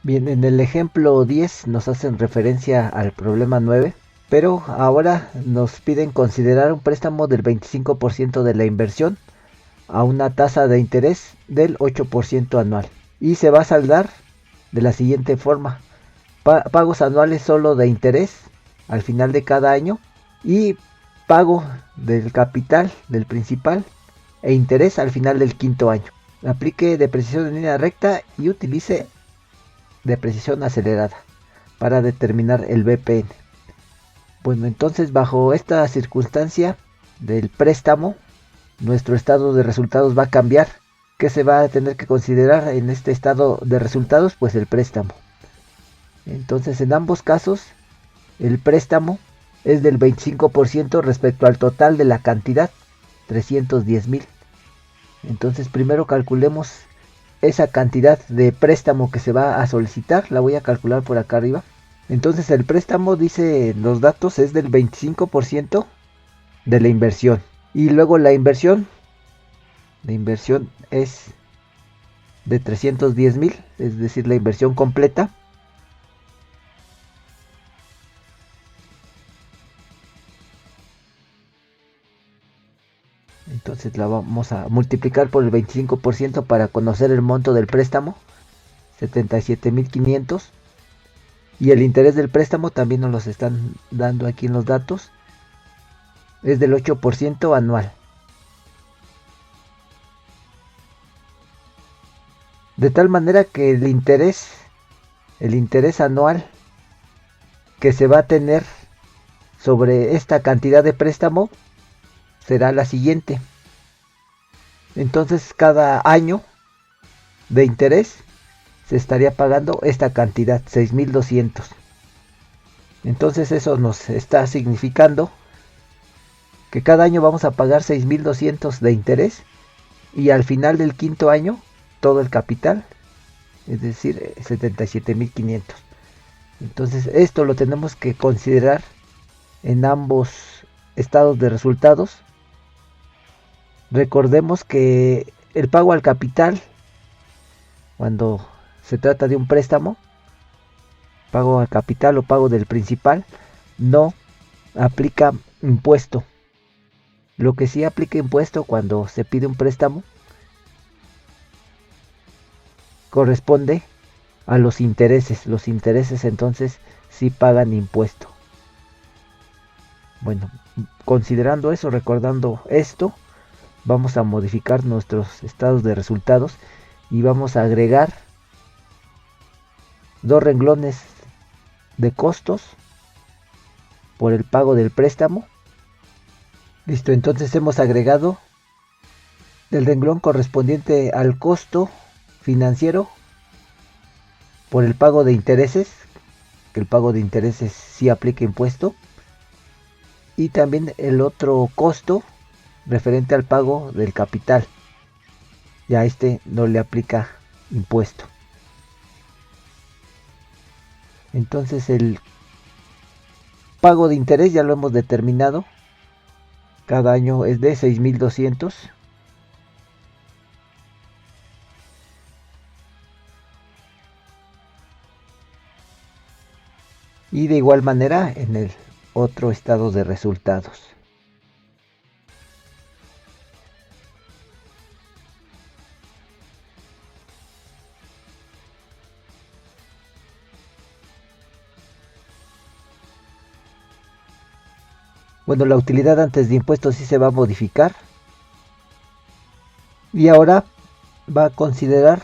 Bien, en el ejemplo 10 nos hacen referencia al problema 9, pero ahora nos piden considerar un préstamo del 25% de la inversión a una tasa de interés del 8% anual y se va a saldar de la siguiente forma: pagos anuales solo de interés al final de cada año y pago del capital, del principal e interés al final del quinto año. Aplique depreciación en línea recta y utilice depreciación acelerada para determinar el BPN. Bueno, entonces bajo esta circunstancia del préstamo, nuestro estado de resultados va a cambiar. ¿Qué se va a tener que considerar en este estado de resultados? Pues el préstamo. Entonces en ambos casos el préstamo es del 25% respecto al total de la cantidad, 310,000. Entonces primero calculemos esa cantidad de préstamo que se va a solicitar. La voy a calcular por acá arriba. Entonces el préstamo, dice los datos, es del 25% de la inversión. Y luego la inversión es de 310,000, es decir, la inversión completa. Entonces la vamos a multiplicar por el 25% para conocer el monto del préstamo, 77,500. Y el interés del préstamo también nos los están dando aquí en los datos. Es del 8% anual. De tal manera que el interés anual que se va a tener sobre esta cantidad de préstamo será la siguiente. Entonces cada año de interés se estaría pagando esta cantidad, 6,200. Entonces eso nos está significando que cada año vamos a pagar 6,200 de interés y al final del quinto año todo el capital, es decir, 77,500. Entonces esto lo tenemos que considerar en ambos estados de resultados. Recordemos que el pago al capital, cuando se trata de un préstamo, pago al capital o pago del principal, no aplica impuesto. Lo que sí aplica impuesto cuando se pide un préstamo corresponde a los intereses. Los intereses entonces sí pagan impuesto. Bueno, considerando eso, recordando esto, vamos a modificar nuestros estados de resultados y vamos a agregar dos renglones de costos por el pago del préstamo. Listo, entonces hemos agregado el renglón correspondiente al costo financiero por el pago de intereses, que el pago de intereses sí aplica impuesto, y también el otro costo referente al pago del capital, ya este no le aplica impuesto. Entonces el pago de interés ya lo hemos determinado, cada año es de 6,200. Y de igual manera en el otro estado de resultados. Bueno, la utilidad antes de impuestos sí se va a modificar. Y ahora va a considerar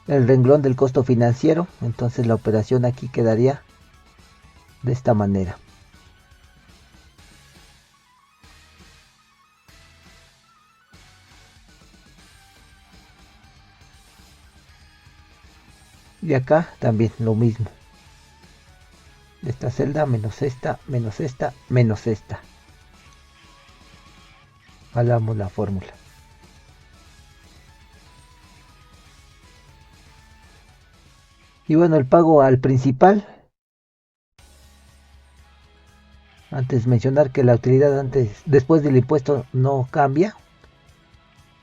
el renglón del costo financiero. Entonces la operación aquí quedaría de esta manera. Y acá también lo mismo. Esta celda menos esta, menos esta, menos esta. Jalamos la fórmula. Y bueno, el pago al principal. Antes mencionar que la utilidad después del impuesto no cambia.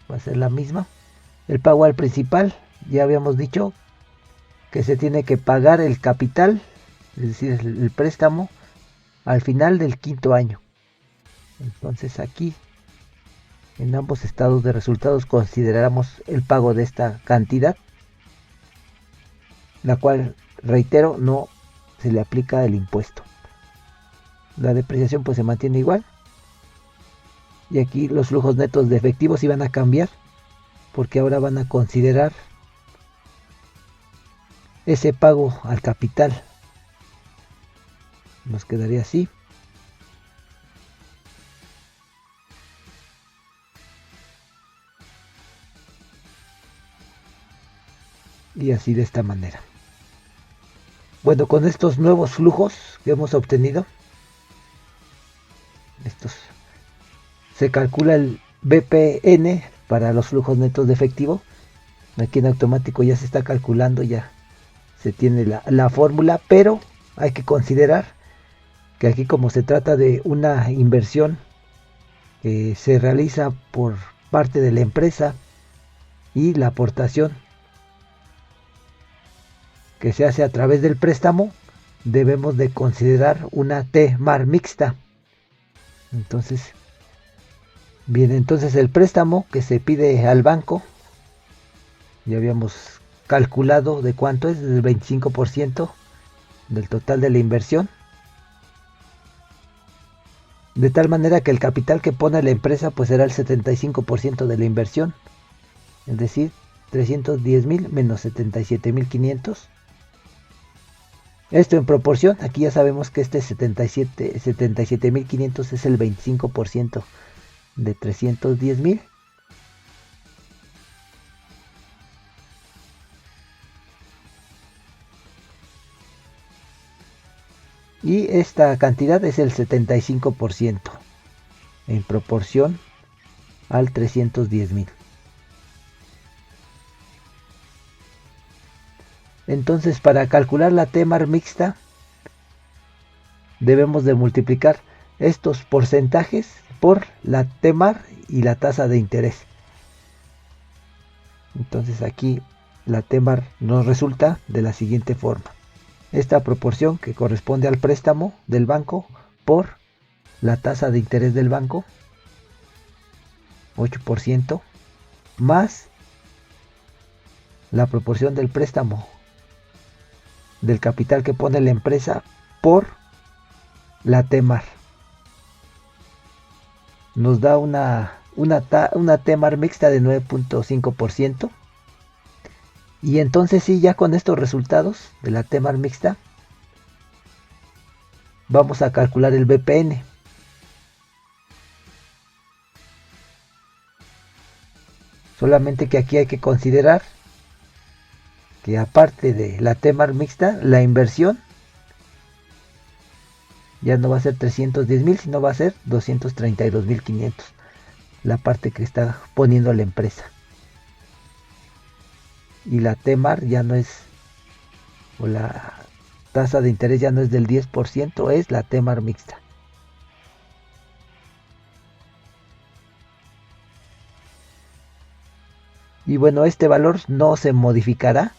Va a ser la misma. El pago al principal ya habíamos dicho que se tiene que pagar el capital, es decir, el préstamo, al final del quinto año. Entonces aquí, en ambos estados de resultados, consideramos el pago de esta cantidad, la cual, reitero, no se le aplica el impuesto. La depreciación pues se mantiene igual. Y aquí los flujos netos de efectivo sí van a cambiar, porque ahora van a considerar ese pago al capital. Nos quedaría así. Y así de esta manera. Bueno, con estos nuevos flujos que hemos obtenido, se calcula el BPN para los flujos netos de efectivo. Aquí en automático ya se está calculando, ya se tiene la fórmula, pero hay que considerar que aquí, como se trata de una inversión que se realiza por parte de la empresa y la aportación que se hace a través del préstamo, debemos de considerar una T-MAR mixta. Entonces, bien, entonces el préstamo que se pide al banco, ya habíamos calculado de cuánto es, del 25% del total de la inversión. De tal manera que el capital que pone la empresa pues será el 75% de la inversión. Es decir, 310,000 menos 77,500. Esto en proporción, aquí ya sabemos que este 77,500 es el 25% de 310,000. Y esta cantidad es el 75% en proporción al 310,000. Entonces, para calcular la T-MAR mixta, debemos de multiplicar estos porcentajes por la T-MAR y la tasa de interés. Entonces aquí la T-MAR nos resulta de la siguiente forma. Esta proporción que corresponde al préstamo del banco por la tasa de interés del banco, 8%, más la proporción del préstamo del capital que pone la empresa por la T-MAR. Nos da una T-MAR mixta de 9.5%. Y entonces sí, ya con estos resultados de la T-MAR mixta, vamos a calcular el BPN. Solamente que aquí hay que considerar que, aparte de la T-MAR mixta, la inversión ya no va a ser 310,000, sino va a ser 232,500. La parte que está poniendo la empresa. Y la T-MAR ya no es, o la tasa de interés ya no es del 10%, es la T-MAR mixta. Y bueno, este valor no se modificará,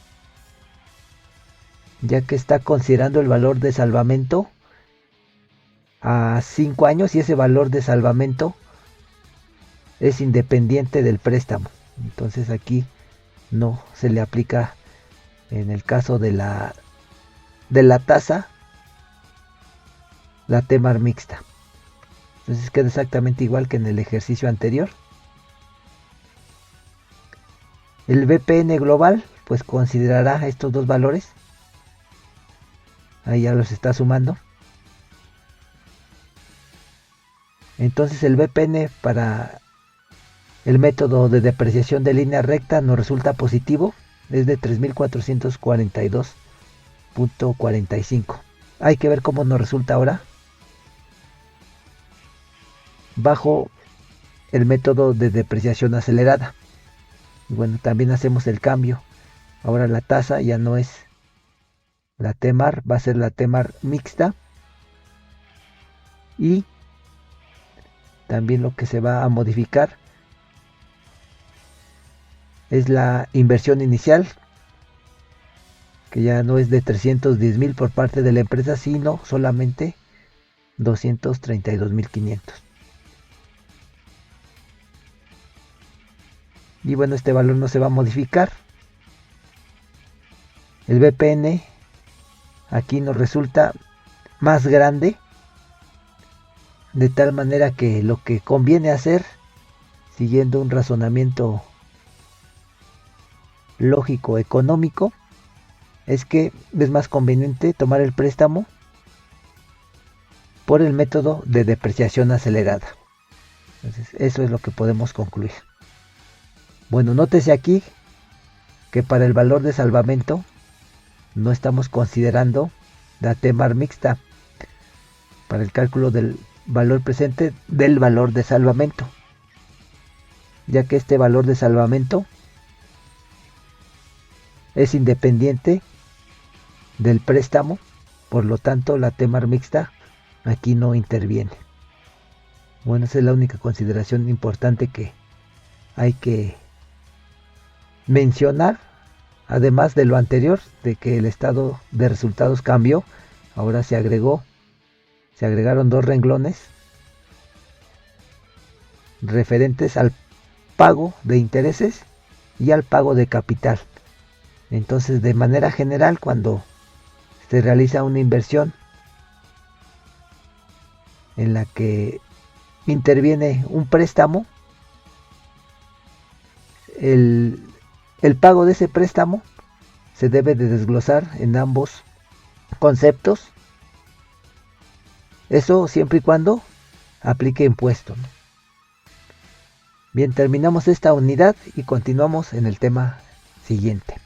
ya que está considerando el valor de salvamento a 5 años, y ese valor de salvamento es independiente del préstamo. Entonces aquí no se le aplica, en el caso de la tasa, la T-MAR mixta. Entonces queda exactamente igual que en el ejercicio anterior. El BPN global pues considerará estos dos valores. Ahí ya los está sumando. Entonces el BPN para el método de depreciación de línea recta nos resulta positivo. Es de 3,442,45. Hay que ver cómo nos resulta ahora bajo el método de depreciación acelerada. Y bueno, también hacemos el cambio. Ahora la tasa ya no es la T-MAR, va a ser la T-MAR mixta. Y también lo que se va a modificar es la inversión inicial, que ya no es de 310,000 por parte de la empresa, sino solamente 232,500. Y bueno, este valor no se va a modificar. El BPN aquí nos resulta más grande, de tal manera que lo que conviene hacer, siguiendo un razonamiento lógico económico, es que es más conveniente tomar el préstamo por el método de depreciación acelerada. Entonces, eso es lo que podemos concluir. Bueno, nótese aquí que para el valor de salvamento no estamos considerando la T-Mar mixta para el cálculo del valor presente del valor de salvamento, ya que este valor de salvamento es independiente del préstamo, por lo tanto la T-Mar mixta aquí no interviene. Bueno, esa es la única consideración importante que hay que mencionar, además de lo anterior, de que el estado de resultados cambió. Ahora se agregaron 2 renglones referentes al pago de intereses y al pago de capital. Entonces, de manera general, cuando se realiza una inversión en la que interviene un préstamo, el pago de ese préstamo se debe de desglosar en ambos conceptos. Eso siempre y cuando aplique impuesto, ¿no? Bien, terminamos esta unidad y continuamos en el tema siguiente.